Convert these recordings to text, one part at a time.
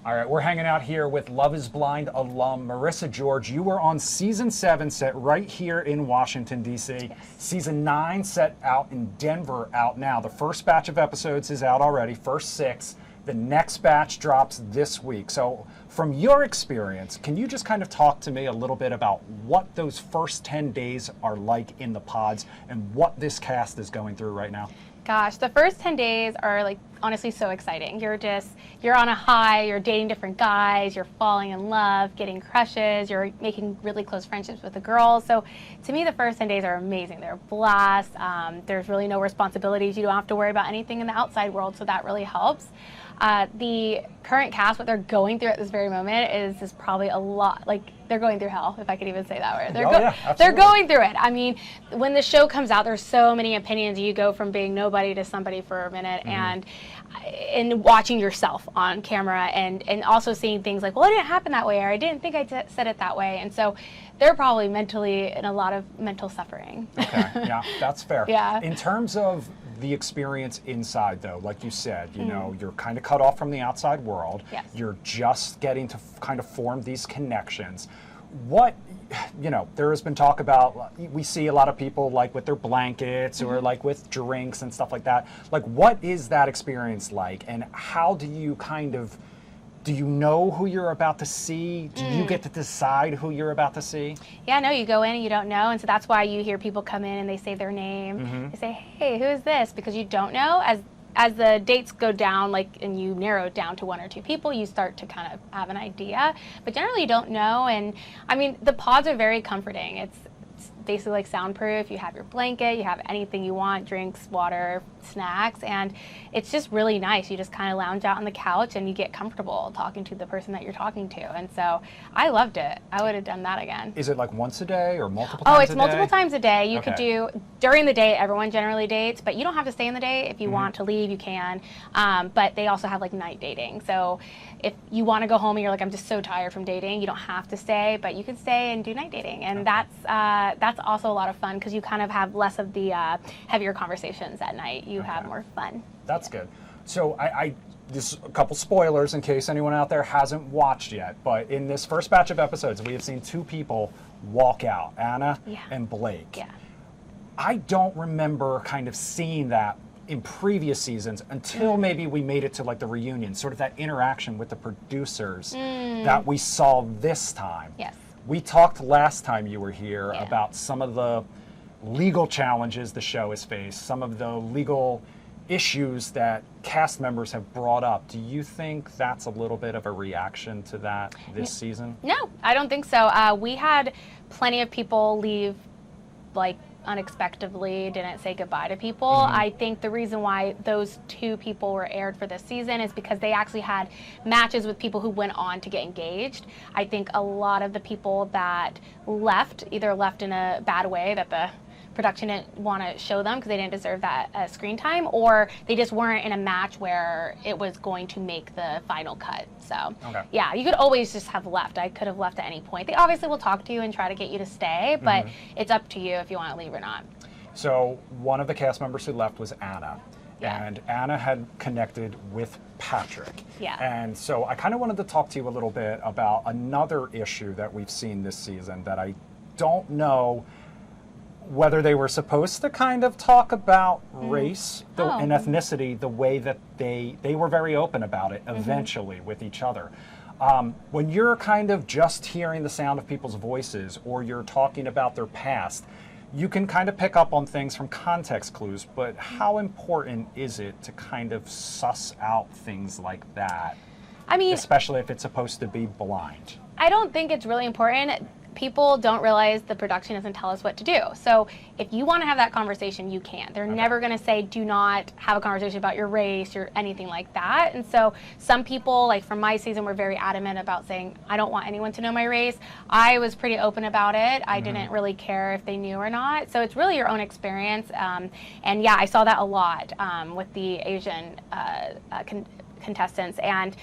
All right, we're hanging out here with Love is Blind alum Marissa George. You were on season 7 set right here in Washington, D.C. Yes. Season 9 set out in Denver out now. The first batch of episodes is out already, first 6. The next batch drops this week. So from your experience, can you just kind of talk to me a little bit about what those first 10 days are like in the pods and what this cast is going through right now? Gosh, the first 10 days are like honestly so exciting. You're on a high, you're dating different guys, you're falling in love, getting crushes, you're making really close friendships with the girls. So to me, the first 10 days are amazing. They're a blast. There's really no responsibilities. You don't have to worry about anything in the outside world, so that really helps. The current cast, what they're going through at this very moment is probably a lot, like they're going through hell, if I could even say that word. They're going through it. I mean, when the show comes out, there's so many opinions. You go from being nobody to somebody for a minute, and watching yourself on camera and also seeing things like, well, it didn't happen that way, or I didn't think I said it that way. And so they're probably mentally in a lot of mental suffering. Okay, yeah, that's fair. Yeah. In terms of the experience inside, though, like you said, you know, you're kind of cut off from the outside world. Yes. You're just getting to kind of form these connections. What, you know, there has been talk about, we see a lot of people like with their blankets or like with drinks and stuff like that. Like, what is that experience like, and how do you kind of, do you know who you're about to see? Do you get to decide who you're about to see? Yeah, no, you go in and you don't know, and so that's why you hear people come in and they say their name. They say, hey, who is this? Because you don't know. As the dates go down, like, and you narrow it down to 1 or 2 people, you start to kind of have an idea. But generally you don't know, and I mean, the pods are very comforting. It's basically like soundproof. You have your blanket, you have anything you want, drinks, water, snacks, and it's just really nice. You just kind of lounge out on the couch and you get comfortable talking to the person that you're talking to. And so I loved it. I would have done that again. Is it like once a day or multiple times a day? Oh, it's multiple times a day. You could do, during the day, everyone generally dates, but you don't have to stay in the day. If you want to leave, you can. But they also have like night dating. So if you want to go home and you're like, I'm just so tired from dating, you don't have to stay, but you can stay and do night dating. And that's also a lot of fun because you kind of have less of the heavier conversations at night. You have more fun. That's good. So just a couple spoilers in case anyone out there hasn't watched yet, but in this first batch of episodes, we have seen 2 people walk out, Anna and Blake. Yeah. I don't remember kind of seeing that in previous seasons until maybe we made it to like the reunion, sort of that interaction with the producers that we saw this time. Yes. We talked last time you were here about some of the legal challenges the show has faced, some of the legal issues that cast members have brought up. Do you think that's a little bit of a reaction to that this season? No, I don't think so. We had plenty of people leave like unexpectedly, didn't say goodbye to people. I think the reason why those 2 people were aired for this season is because they actually had matches with people who went on to get engaged. I think a lot of the people that left, either left in a bad way that the production didn't want to show them because they didn't deserve that screen time, or they just weren't in a match where it was going to make the final cut. So yeah, you could always just have left. I could have left at any point. They obviously will talk to you and try to get you to stay, but it's up to you if you want to leave or not. So one of the cast members who left was Anna. And Anna had connected with Patrick. And so I kind of wanted to talk to you a little bit about another issue that we've seen this season that I don't know whether they were supposed to kind of talk about race and ethnicity the way that they were very open about it eventually with each other. When you're kind of just hearing the sound of people's voices or you're talking about their past, you can kind of pick up on things from context clues, but how important is it to kind of suss out things like that? I mean, especially if it's supposed to be blind. I don't think it's really important. People don't realize the production doesn't tell us what to do. So if you want to have that conversation, you can. They're never going to say, do not have a conversation about your race or anything like that. And so some people, like from my season, were very adamant about saying, I don't want anyone to know my race. I was pretty open about it. I didn't really care if they knew or not. So it's really your own experience. And yeah, I saw that a lot with the Asian contestants. And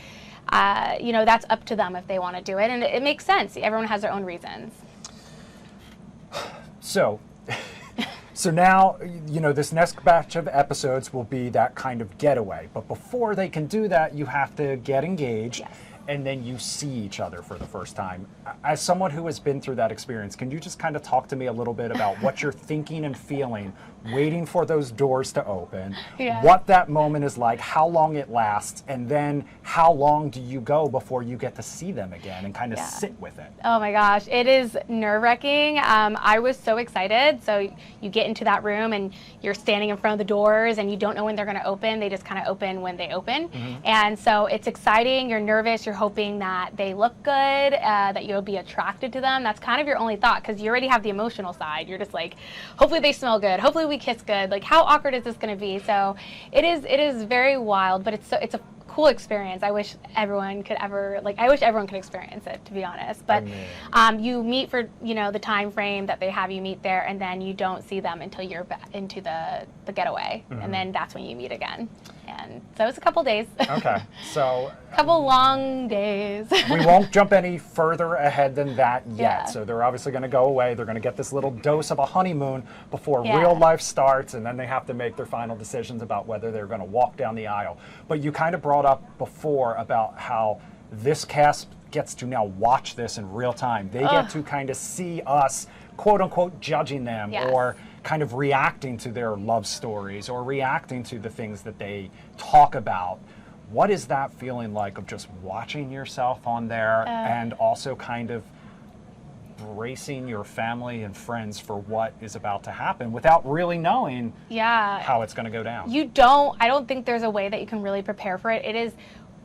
you know, that's up to them if they want to do it, and it makes sense. Everyone has their own reasons. So now, you know, this next batch of episodes will be that kind of getaway. But before they can do that, you have to get engaged. and then you see each other for the first time. As someone who has been through that experience, can you just kind of talk to me a little bit about what you're thinking and feeling, waiting for those doors to open, what that moment is like, how long it lasts, and then how long do you go before you get to see them again and kind of sit with it? Oh my gosh, it is nerve-wracking. I was so excited. So you get into that room and you're standing in front of the doors and you don't know when they're going to open. They just kind of open when they open. And so it's exciting. You're nervous. You're hoping that they look good, that you'll be attracted to them. That's kind of your only thought because you already have the emotional side. You're just like, hopefully they smell good. Hopefully we kiss good. Like, how awkward is this going to be? So it is very wild, but it's a cool experience. I wish everyone could experience it, to be honest. But you meet for, the time frame that they have you meet there, and then you don't see them until you're into the getaway, and then that's when you meet again. And so it's a couple days. Okay, so couple long days. We won't jump any further ahead than that yet. So they're obviously going to go away. They're going to get this little dose of a honeymoon before real life starts, and then they have to make their final decisions about whether they're going to walk down the aisle. But you kind of brought up before about how this cast gets to now watch this in real time. They get to kind of see us, quote unquote, judging them or kind of reacting to their love stories or reacting to the things that they talk about. What is that feeling like of just watching yourself on there and also kind of bracing your family and friends for what is about to happen without really knowing how it's going to go down? I don't think there's a way that you can really prepare for it.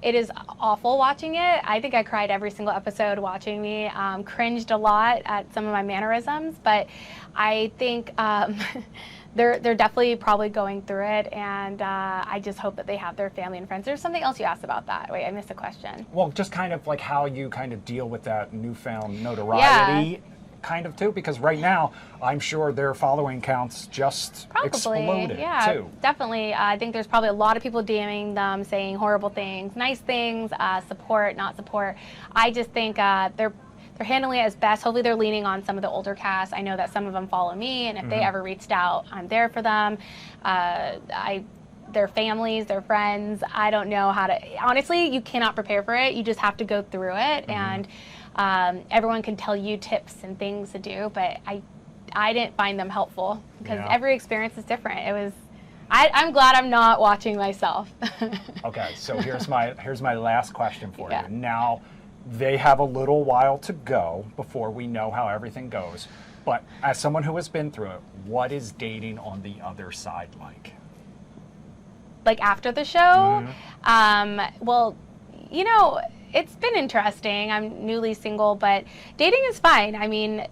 It is awful watching it. I think I cried every single episode watching me, cringed a lot at some of my mannerisms, but I think they're definitely probably going through it, and I just hope that they have their family and friends. There's something else you asked about that. Wait, I missed a question. Well, just kind of like how you kind of deal with that newfound notoriety. Kind of too, because right now I'm sure their following counts just exploded too. Definitely. I think there's probably a lot of people DMing them saying horrible things, nice things, support, not support. I just think they're handling it as best. Hopefully they're leaning on some of the older cast. I know that some of them follow me, and if they ever reached out, I'm there for them. Their families, their friends. I don't know how to. Honestly, you cannot prepare for it. You just have to go through it, and everyone can tell you tips and things to do, but I didn't find them helpful because every experience is different. I'm glad I'm not watching myself. Okay, so here's my last question for you. Now, they have a little while to go before we know how everything goes, but as someone who has been through it, what is dating on the other side like? Like after the show? Well, it's been interesting. I'm newly single, but dating is fine. I mean,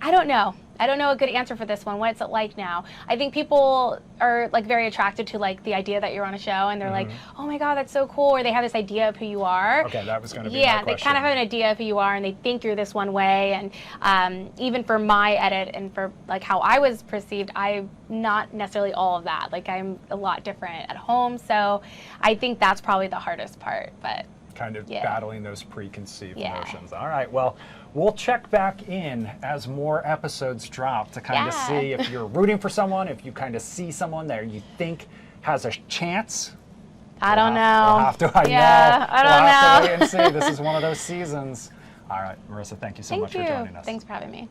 I don't know. I don't know a good answer for this one. What's it like now? I think people are like very attracted to like the idea that you're on a show, and they're like, oh my God, that's so cool. Or they have this idea of who you are. Okay, that was going to be my question. They kind of have an idea of who you are, and they think you're this one way. And even for my edit and for like how I was perceived, I'm not necessarily all of that. Like I'm a lot different at home. So I think that's probably the hardest part. But kind of battling those preconceived notions. All right, well, we'll check back in as more episodes drop to kind of see if you're rooting for someone, if you kind of see someone there you think has a chance. I don't know. We'll have to, I know. I don't know. We'll have to wait and see. This is one of those seasons. All right, Marissa, thank you so much for joining us. Thanks for having me.